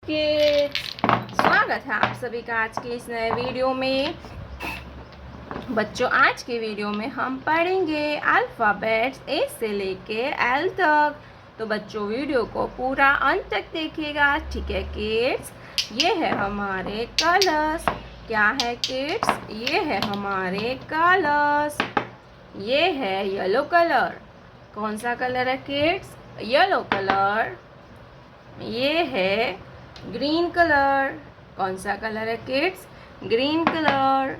Kids, स्वागत है आप सभी का आज के इस नए वीडियो में। बच्चों, आज के वीडियो में हम पढ़ेंगे अल्फ़ाबेट्स ए से लेके एल तक। तो बच्चों, वीडियो को पूरा अंत तक देखिएगा, ठीक है किड्स। ये है हमारे कलर्स। क्या है किड्स? ये है हमारे कलर्स। ये है येलो कलर। कौन सा कलर है किड्स? Yellow colour. ये है ग्रीन कलर। कौन सा कलर है किड्स? Green colour.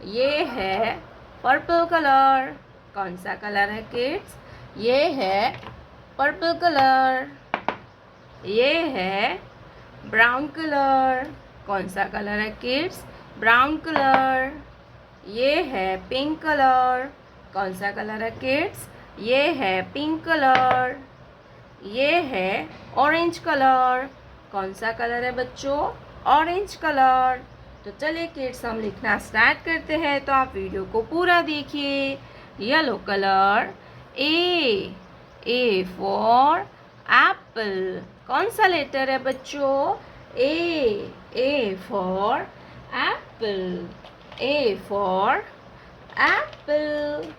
ये है पर्पल कलर। कौन सा कलर है किड्स? ये है पर्पल कलर। ये है ब्राउन कलर। कौन सा कलर है किड्स? Brown colour. ये है पिंक कलर। कौन सा कलर है किड्स? ये है पिंक कलर। ये है ऑरेंज कलर। कौन सा कलर है बच्चों? Orange colour. तो चलिए किड्स, हम लिखना स्टार्ट करते हैं। तो आप वीडियो को पूरा देखिए। Yellow colour. A for Apple. कौन सा लेटर है बच्चों? A for Apple. A for Apple.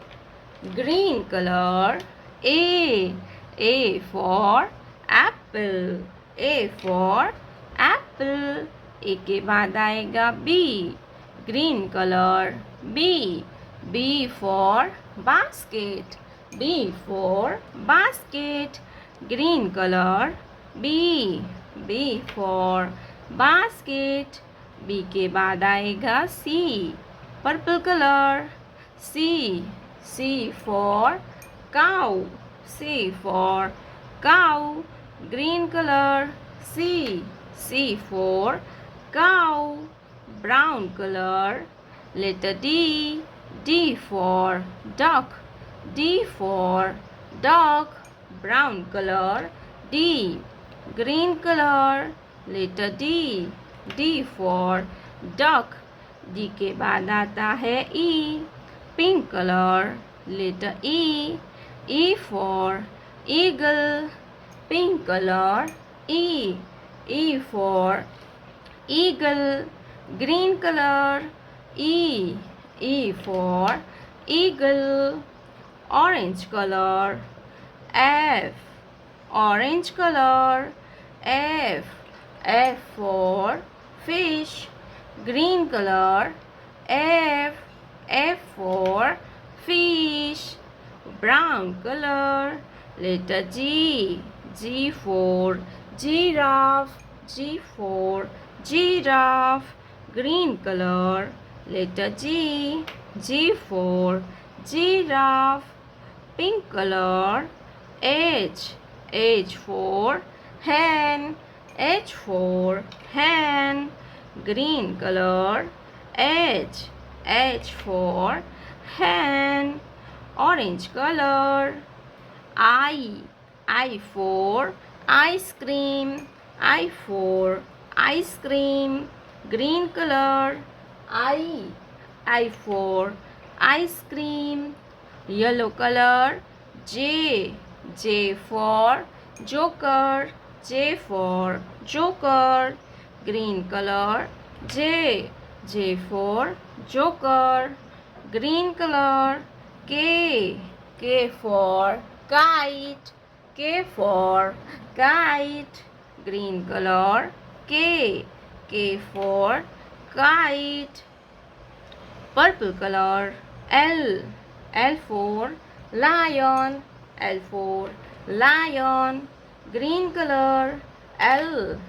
Green colour. A for apple. A for apple. A के बाद आएगा B. Green color. B for basket. B for basket. Green color. B for basket. B के बाद आएगा C. Purple color. C for cow. C for cow. Green color. C for cow. Brown color. Letter D for duck. D for duck. Brown color. D. Green color. Letter D for duck. D के बाद आता है E. Pink color. Letter E for eagle. Pink color. E for eagle. Green color. E for eagle. Orange color. F. Orange color. F for fish. Green color. F for fish. Brown color. Letter G for giraffe. G for giraffe. Green color. Letter G for giraffe. Pink color. H for hen. H for hen. Green color. H for hen. Orange color. I for ice cream. I for ice cream. Green color. I for ice cream. Yellow color. J for joker. J for joker. Green color. J for joker. Green color. K for kite. K for kite. Green color. K for kite. Purple color. L for lion. L for lion. Green color. L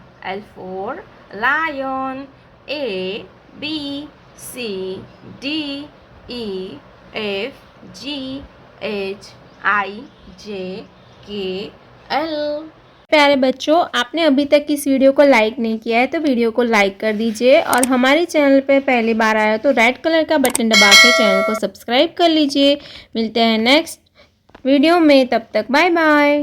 for lion. A B C D E F G H I J K L। प्यारे बच्चों, आपने अभी तक इस video को like नहीं किया है तो वीडियो को लाइक कर दीजिए, और हमारे चैनल पे पहली बार आया तो रेड कलर का बटन दबा के चैनल को सब्सक्राइब कर लीजिए। मिलते हैं नेक्स्ट वीडियो में, तब तक बाय बाय।